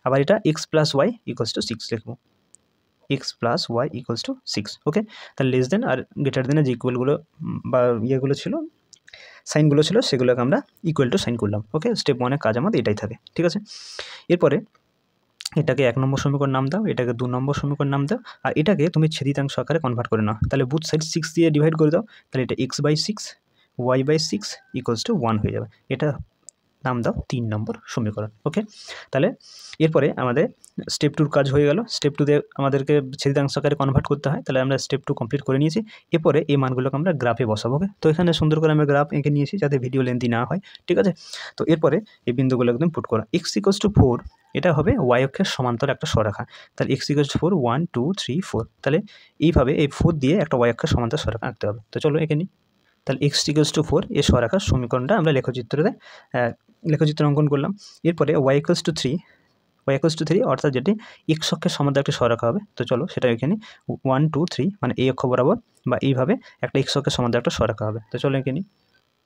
আবার এটা x plus y equals to 6 লিখব। X plus Y equals to 6। Okay, তাহলে লেস দেন আর গ্রেটার দেনের যে ইকুয়ালগুলো বা ইয়েগুলো ছিল, সাইনগুলো ছিল, সেগুলোকে আমরা ইকুয়াল টু সাইন করলাম। ওকে, স্টেপ 1-এর কাজ আমাদের এটাই থাকে। ঠিক আছে, এরপরে এটাকে 1 নম্বর সমীকরণ নাম দাও, এটাকে 2 নম্বর সমীকরণ নাম দাও, আর এটাকে তুমি ছেদিতাংশ আকারে কনভার্ট করে নাও। তাহলে বুথ সাইড 6 দিয়ে ডিভাইড করে দাও, তাহলে এটা x/6 y/6 ইকুয়ালস টু 1 হয়ে যাবে। এটা নাম দাও 3 নম্বর সমীকরণ। ওকে, তাহলে এরপরে আমাদের স্টেপ 2 কাজ হয়ে গেল। স্টেপ 2 তে আমাদেরকে ছেদিতাংশ আকারে কনভার্ট করতে হয়, তাহলে আমরা স্টেপ 2 কমপ্লিট করে নিয়েছি। এরপরে এই মানগুলোকে আমরা গ্রাফে বসাবো। ওকে, তো এখানে সুন্দর করে আমরা গ্রাফ এঁকে নিয়েছি যাতে ভিডিও লেন্থি না হয়। ঠিক আছে, তো এরপরে এই বিন্দুগুলো একদম পুট করা। x = 4 এটা হবে y অক্ষের সমান্তর একটা সরেখা। তাহলে x = 4 1 2 3 4, তাহলে এইভাবে এই 4 দিয়ে একটা y অক্ষের সমান্তর সরেখা আঁকতে হবে। তো চলো এঁকে নিই। তাহলে x = 4 এই সরেখার সমীকরণটা আমরা লেখচিত্র অঙ্কন করলাম। এরপরে y = 3 অর্থাৎ যেটি x অক্ষের সমান্তরাল একটি সরেখা হবে। তো চলো সেটা এখানে 1 2 3 মানে এই অক্ষ বরাবর বা এইভাবে একটা x অক্ষের সমান্তরাল একটা সরেখা হবে। তো চলো এখানে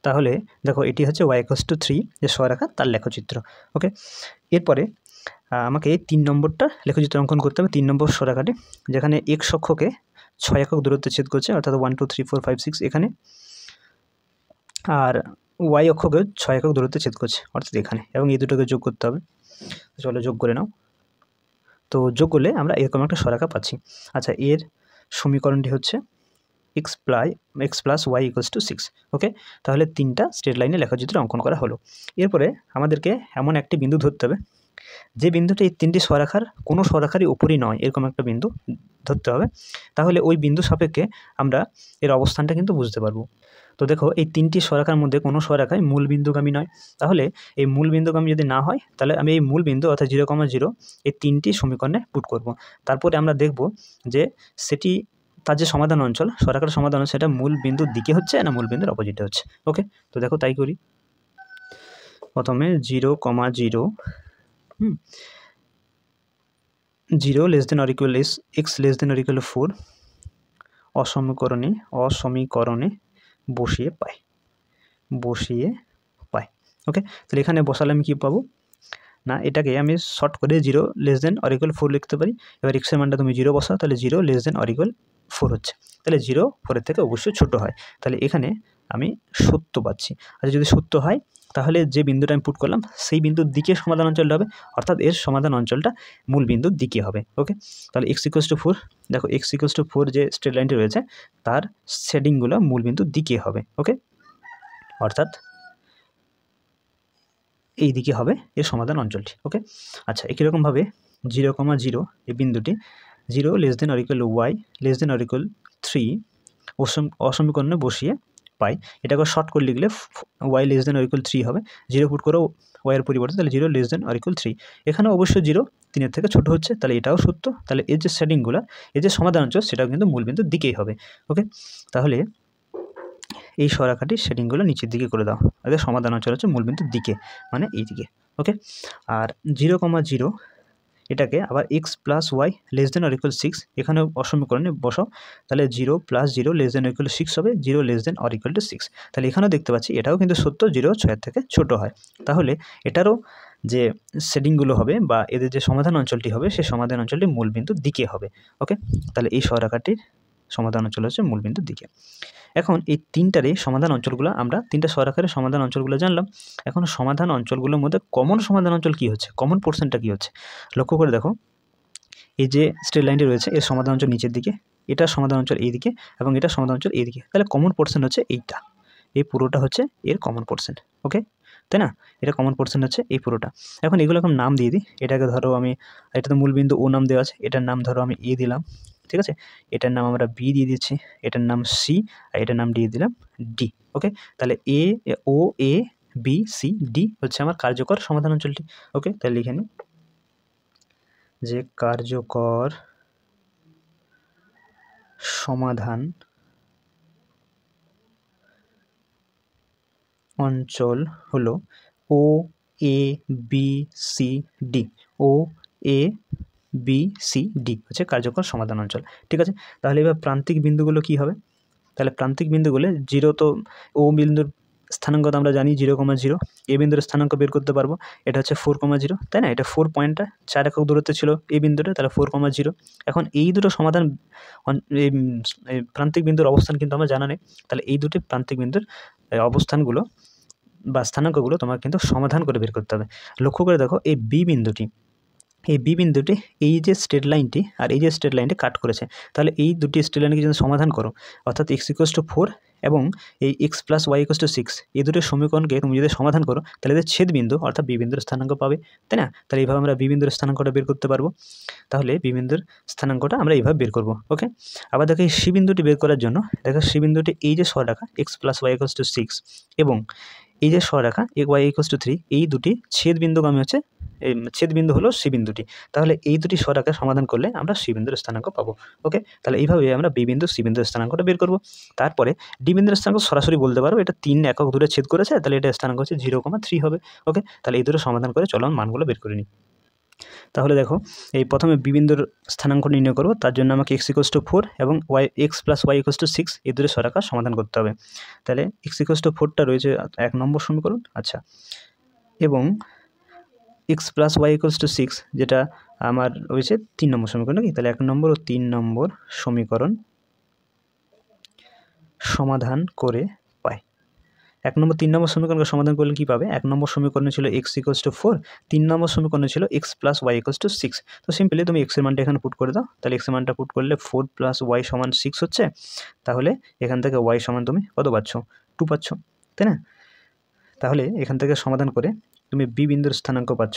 তাহলে দেখো এটি হচ্ছে y = 3 যে সরেখা তার লেখচিত্র। ওকে, এরপরে আমাকে 3 নম্বরটা লেখচিত্র অঙ্কন করতে হবে। 3 নম্বর সরেখাটি যেখানে x অক্ষকে 6 একক দূরত্বে ছেদ করছে, অর্থাৎ 1 2 3 4 5 6 এখানে, আর y অক্ষকে 6 একক দূরত্বে ছেদ করছে অর্থাৎ এখানে, এবং এই দুটোকে যোগ করতে হবে। চলো যোগ করে নাও। তো যোগ করলে আমরা এরকম একটা সরেখা পাচ্ছি। আচ্ছা, এর সমীকরণটি হচ্ছে x + y = 6। ওকে, তাহলে 3টা স্ট্রেট লাইনে লেখচিত্র অঙ্কন করা হলো। এরপরে আমাদেরকে এমন একটি বিন্দু ধরতে হবে যে বিন্দুটি এই 3টি সরেখার কোনো সরেখারই উপরই নয়, এরকম একটা বিন্দু ধরতে হবে। তাহলে ওই বিন্দু সাপেক্ষে আমরা এর অবস্থানটা কিন্তু বুঝতে পারবো। তো দেখো এই 3টি সরেখার মধ্যে কোনো সরেখায় মূল বিন্দুগামী নয়। তাহলে এই মূল বিন্দুগামী যদি না হয়, তাহলে আমি এই মূল বিন্দু অর্থাৎ 0, 0 এই 3টি সমীকরণে পুট করব। তারপরে আমরা দেখব যে সেটি তার যে সমাধান অঞ্চল, সরেখার সমাধান অঞ্চল, সেটা মূল বিন্দুর দিকে হচ্ছে না মূল বিন্দুর অপোজিটে হচ্ছে। ওকে, তো দেখো তাই করি। প্রথমে 0, 0 0 < x < 4 অসমীকরণে বসিয়ে পাই। ওকে, তাহলে এখানে বসালে আমি কী পাবো না, এটাকে আমি শর্ট করে 0 < 4 লিখতে পারি। এবার x এর মানটা তুমি 0 বসাও, তাহলে 0 < 4 হচ্ছে। তাহলে 0 4-এর থেকে অবশ্যই ছোটো হয়। তাহলে এখানে আমি সত্য পাচ্ছি। আর যদি সত্য হয় তাহলে যে বিন্দুটা আমি পুট করলাম সেই বিন্দুর দিকে সমাধান অঞ্চলটা হবে, অর্থাৎ এর সমাধান অঞ্চলটা মূল বিন্দুর দিকে হবে। ওকে, তাহলে x = 4, দেখো x = 4 যে স্ট্রেট লাইনটি রয়েছে তার শেডিংগুলো মূল বিন্দুর দিকে হবে। ওকে, অর্থাৎ এই দিকে হবে এর সমাধান অঞ্চলটি। ওকে, আচ্ছা, একই রকমভাবে 0, 0 এই বিন্দুটি 0 < y < 3 অসমীকরণে বসিয়ে পাই। এটাকে শর্ট করে লিখলে y < 3 হবে। 0 পুট করো y এর পরিবর্তে, তাহলে 0 < 3। এখানে অবশ্যই 0 3-এর থেকে ছোটো হচ্ছে, তাহলে এটাও সত্য। তাহলে এর যে শেডিংগুলো, এর যে সমাধান অঞ্চল, সেটাও কিন্তু মূল বিন্দুর দিকেই হবে। ওকে, তাহলে এই সরেখাটির শেডিংগুলো নিচের দিকে করে দাও। এদের সমাধান অঞ্চল হচ্ছে মূল বিন্দুর দিকে, মানে এই দিকে। ওকে, আর 0, 0 এটাকে আবার x + y < 6 এখানে অসমীকরণে বসাও। তাহলে 0 + 0 < 6 হবে 0 < 6। তাহলে এখানেও দেখতে পাচ্ছি এটাও কিন্তু সত্য, 0 6-এর থেকে ছোটো হয়। তাহলে এটারও যে শেডিংগুলো হবে বা এদের যে সমাধান অঞ্চলটি হবে, সেই সমাধান অঞ্চলটি মূল বিন্দুর দিকে হবে। ওকে, তাহলে এই সরেখাটির সমাধান অঞ্চল হচ্ছে মূল বিন্দুর দিকে। এখন এই 3টারই সমাধান অঞ্চলগুলো আমরা 3টা সরেখার সমাধান অঞ্চলগুলো জানলাম। এখন সমাধান অঞ্চলগুলোর মধ্যে কমন সমাধান অঞ্চল কী হচ্ছে, কমন পোর্শনটা কী হচ্ছে লক্ষ্য করে দেখো। এই যে স্ট্রেট লাইনটি রয়েছে এর সমাধান অঞ্চল নিচের দিকে, এটার সমাধান অঞ্চল এই দিকে, এবং এটার সমাধান অঞ্চল এই দিকে। তাহলে কমন পোর্শন হচ্ছে এইটা, এই পুরোটা হচ্ছে এর কমন পোর্শন। ওকে, তাই না, এটা কমন পোর্শন হচ্ছে এই পুরোটা। এখন এগুলো এখন নাম দিয়ে দিই। এটাকে ধরো আমি, এটা তো মূল বিন্দু ও নাম দেওয়া আছে, এটার নাম ধরো আমি এ দিলাম। ঠিক আছে, এটার নাম আমরা বি দিয়ে দিচ্ছি, এটার নাম সি, আর এটার নাম দিয়ে দিলাম ডি। ওকে, তাহলে ও এ বি সি ডি হচ্ছে আমার কার্যকর সমাধান অঞ্চলটি। ওকে, তাহলে লিখে নিই যে কার্যকর সমাধান অঞ্চল হলো ও A B C D. O A B C D হচ্ছে কার্যকর সমাধান অঞ্চল। ঠিক আছে, তাহলে এবার প্রান্তিক বিন্দুগুলো কী হবে? তাহলে প্রান্তিক বিন্দুগুলো 0 তো ও বিন্দুর স্থানাঙ্ক তো আমরা জানি 0,0, এ বিন্দুর স্থানাঙ্ক বের করতে পারবো, এটা হচ্ছে 4,0, তাই না? এটা 4 পয়েন্টটা 4 একক দূরত্বে ছিল এই বিন্দুটা, তাহলে 4,0। এখন এই দুটো সমাধান এই প্রান্তিক বিন্দুর অবস্থান কিন্তু আমার জানা নেই, তাহলে এই দুটি প্রান্তিক বিন্দুর অবস্থানগুলো বা স্থানাঙ্কগুলো তোমাকে কিন্তু সমাধান করে বের করতে হবে। লক্ষ্য করে দেখো এই বি বিন্দুটি এই যে স্ট্রেট লাইনটি আর এই যে স্ট্রেট লাইনটি কাট করেছে, তাহলে এই দুটি স্ট্রেট লাইনকে যদি সমাধান করো, অর্থাৎ x=4 এবং এই x + y=6, এই দুটো সমীকরণকে তুমি যদি সমাধান করো, তাহলে এদের ছেদ বিন্দু অর্থাৎ বি বিন্দুর স্থানাঙ্ক পাবে, তাই না? তাহলে এইভাবে আমরা বি বিন্দুর স্থানাঙ্কটা বের করতে পারবো। তাহলে বি বিন্দুর স্থানাঙ্কটা আমরা এইভাবে বের করব। ওকে, আবার দেখো এই সি বিন্দুটি বের করার জন্য দেখো সি বিন্দুটি এই যে সরলরেখা x + y=6 এবং এই যে সরলরেখা y=3, এই দুটি ছেদবিন্দুগামী হচ্ছে ছেদবিন্দু হলো সি বিন্দুটি। তাহলে এই দুটি সরলরেখার সমাধান করলে আমরা সি বিন্দুর স্থানাঙ্ক পাবো। ওকে, তাহলে এইভাবে আমরা বি বিন্দু সি বিন্দুর স্থানাঙ্কটা বের করব। তারপরে ডি বিন্দুর স্থানাঙ্ক সরাসরি বলতে পারবো, এটা 3 একক দূরে ছেদ করেছে, তাহলে এটা স্থানাঙ্ক হচ্ছে 0,3 হবে। ওকে, তাহলে এই দুটো সমাধান করে চলো মানগুলো বের করে নিই। তাহলে দেখো এই প্রথমে বি বিন্দুর স্থানাঙ্ক নির্ণয় করব, তার জন্য আমাকে x=4 এবং x + y=6 এই দুটো সরলরেখার সমাধান করতে হবে। তাহলে x=4টা রয়েছে 1 নম্বর সমীকরণ, আচ্ছা, এবং x + y=6 যেটা আমার রয়েছে 3 নম্বর সমীকরণ, নাকি? তাহলে 1 নম্বর ও 3 নম্বর সমীকরণ সমাধান করে পাই। 1 নম্বর 3 নম্বর সমীকরণকে সমাধান করলে কী পাবে? 1 নম্বর সমীকরণে ছিল x=4, 3 নম্বর সমীকরণে ছিল x + y=6। তো সিম্পলি তুমি x এর মানটা এখানে পুট করে দাও, তাহলে x এর মানটা পুট করলে 4 + y = 6 হচ্ছে, তাহলে এখান থেকে y সমান তুমি কত পাচ্ছ? 2 পাচ্ছ, তাই না? তাহলে এখান থেকে সমাধান করে তুমি বি বিন্দুর স্থানাঙ্ক পাচ্ছ,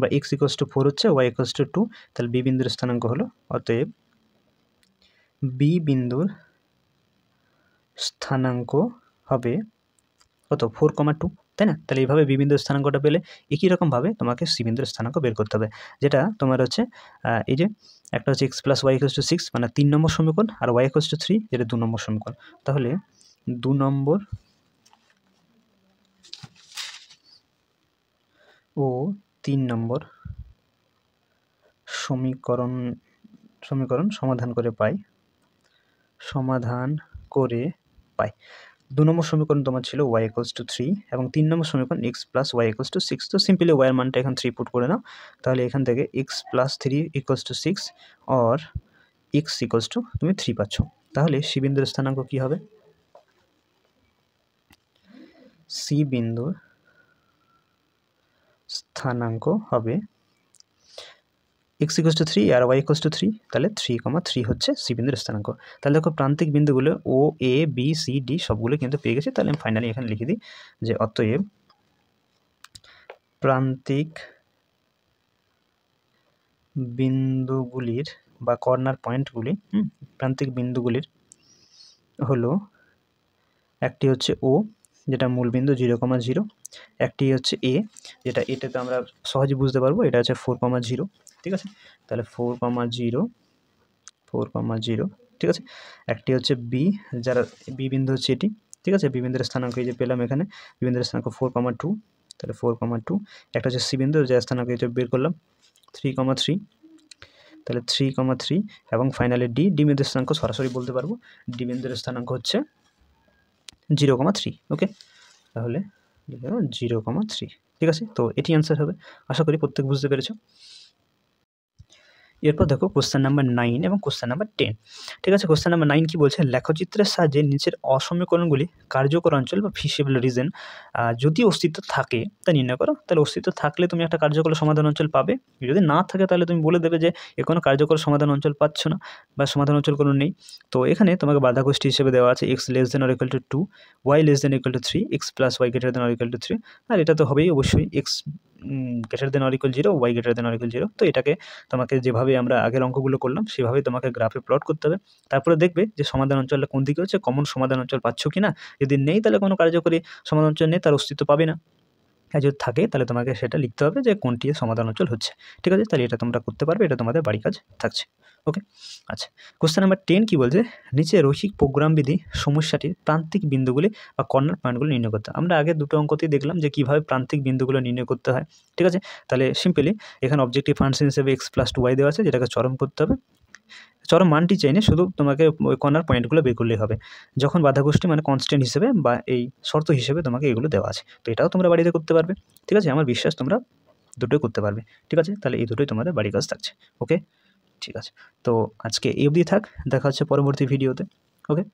বা x=4 হচ্ছে, y=2, তাহলে বি বিন্দুর স্থানাঙ্ক হলো, অতএব বি বিন্দুর স্থানাঙ্ক হবে কত? 4,2, তাই না? তাহলে এইভাবে বি বিন্দুর স্থানাঙ্কটা পেলে একই রকমভাবে তোমাকে সি বিন্দুর স্থানাঙ্ক বের করতে হবে, যেটা তোমার হচ্ছে এই যে একটা হচ্ছে x + y=6 মানে 3 নম্বর সমীকরণ, আর y=3 যেটা 2 নম্বর সমীকরণ। তাহলে 2 নম্বর ও 3 নম্বর সমীকরণ সমাধান করে পাই। 2 নম্বর সমীকরণ তোমার ছিল y=3 এবং 3 নম্বর সমীকরণ x + y=6। তো সিম্পলি y এর মানটা এখন 3 পুট করে নাও, তাহলে এখান থেকে x + 3 = 6 or x তুমি 3 পাচ্ছ। তাহলে সি বিন্দুর স্থানাঙ্ক কী হবে? সি বিন্দুর স্থানাঙ্ক হবে x=3 আর y=3, তাহলে 3,3 হচ্ছে সি বিন্দুর স্থানাঙ্ক। তাহলে দেখো প্রান্তিক বিন্দুগুলো ও, এ, বি, সি, ডি সবগুলো কিন্তু পেয়ে গেছি। তাহলে আমি ফাইনালি এখানে লিখে দিই যে অতএব প্রান্তিক বিন্দুগুলির বা কর্নার পয়েন্টগুলি, প্রান্তিক বিন্দুগুলির হলো, একটি হচ্ছে ও যেটা মূল বিন্দু 0,0, একটি হচ্ছে এ যেটা এটাতে আমরা সহজে বুঝতে পারবো, এটা হচ্ছে 4,0, ঠিক আছে? তাহলে 4,0, ঠিক আছে। একটি হচ্ছে বি, যারা বি বিন্দু হচ্ছে এটি, ঠিক আছে? বি বিন্দুর স্থানাঙ্ক এই যে পেলাম এখানে, বি বিন্দুর স্থানাঙ্ক 4,2, তাহলে 4,2। একটা হচ্ছে সি বিন্দু, যার স্থানাঙ্ক এই যে বের করলাম 3,3, তাহলে 3,3 এবং ফাইনালি ডি বিন্দুর স্থানাঙ্ক সরাসরি বলতে পারবো, ডি বিন্দুর স্থানাঙ্ক হচ্ছে 0,3। ওকে, তাহলে 0,3, ঠিক আছে? তো এটি অ্যান্সার হবে। আশা করি প্রত্যেক বুঝতে পেরেছো। এরপর দেখো কোশ্চেন নাম্বার 9 এবং কোশ্চেন নাম্বার 10, ঠিক আছে? কোশ্চেন নাম্বার 9 কি বলছে? লেখচিত্রের সাহায্যে নিচের অসমীকরণগুলি কার্যকর অঞ্চল বা ফিজিবল রিজন যদি অস্তিত্ব থাকে তা নির্ণয় করো। তাহলে অস্তিত্ব থাকলে তুমি একটা কার্যকর সমাধান অঞ্চল পাবে, যদি না থাকে তাহলে তুমি বলে দেবে যে এ কোনো কার্যকর সমাধান অঞ্চল পাচ্ছ না বা সমাধান অঞ্চল কোনো নেই। তো এখানে তোমাকে বাধা গোষ্ঠী হিসেবে দেওয়া আছে x <= 2, y <= 3, x + y <= 3, আর এটা তো হবেই অবশ্যই x > 0, y > 0। তো এটাকে তোমাকে যেভাবে আমরা আগের অঙ্কগুলো করলাম সেভাবেই তোমাকে গ্রাফে প্লট করতে হবে। তারপরে দেখবে যে সমাধান অঞ্চলটা কোন দিকে হচ্ছে, কমন সমাধান অঞ্চল পাচ্ছ কি না। যদি নেই তাহলে কোনো কার্যকরী সমাধান অঞ্চল নেই, তার অস্তিত্ব পাবে না। আর যদি থাকে তাহলে তোমাকে সেটা লিখতে হবে যে কোনটি সমাধান অঞ্চল হচ্ছে, ঠিক আছে? তাহলে এটা তোমরা করতে পারবে, এটা তোমাদের বাড়ি কাজ থাকছে। ওকে, আচ্ছা, কোশ্চেন নাম্বার 10 কি বলছে? নিচে রৈখিক প্রোগ্রাম বিধি সমস্যাটির প্রান্তিক বিন্দুগুলি বা কর্নার পয়েন্টগুলো নির্ণয় করতে। আমরা আগে দুটো অঙ্কতেই দেখলাম যে কীভাবে প্রান্তিক বিন্দুগুলো নির্ণয় করতে হয়, ঠিক আছে? তাহলে সিম্পলি এখানে অবজেক্টিভ ফাংশন হিসেবে x + 2y দেওয়া আছে, যেটাকে চরম করতে হবে। চরম মানটি চাইলে শুধু তোমাকে ওই কর্নার পয়েন্টগুলো বের করলেই হবে। যখন বাধাগোষ্ঠী মানে কনস্ট্যান্ট হিসেবে বা এই শর্ত হিসেবে তোমাকে এগুলো দেওয়া আছে। তো এটাও তোমরা বাড়িতে করতে পারবে। ঠিক আছে? আমার বিশ্বাস তোমরা দুটোই করতে পারবে। ঠিক আছে? তাহলে এই দুটোই তোমাদের বাড়ির কাজ থাকছে। ওকে? ঠিক আছে। তো আজকে এই অবধি থাক। দেখা হচ্ছে পরবর্তী ভিডিওতে। ওকে?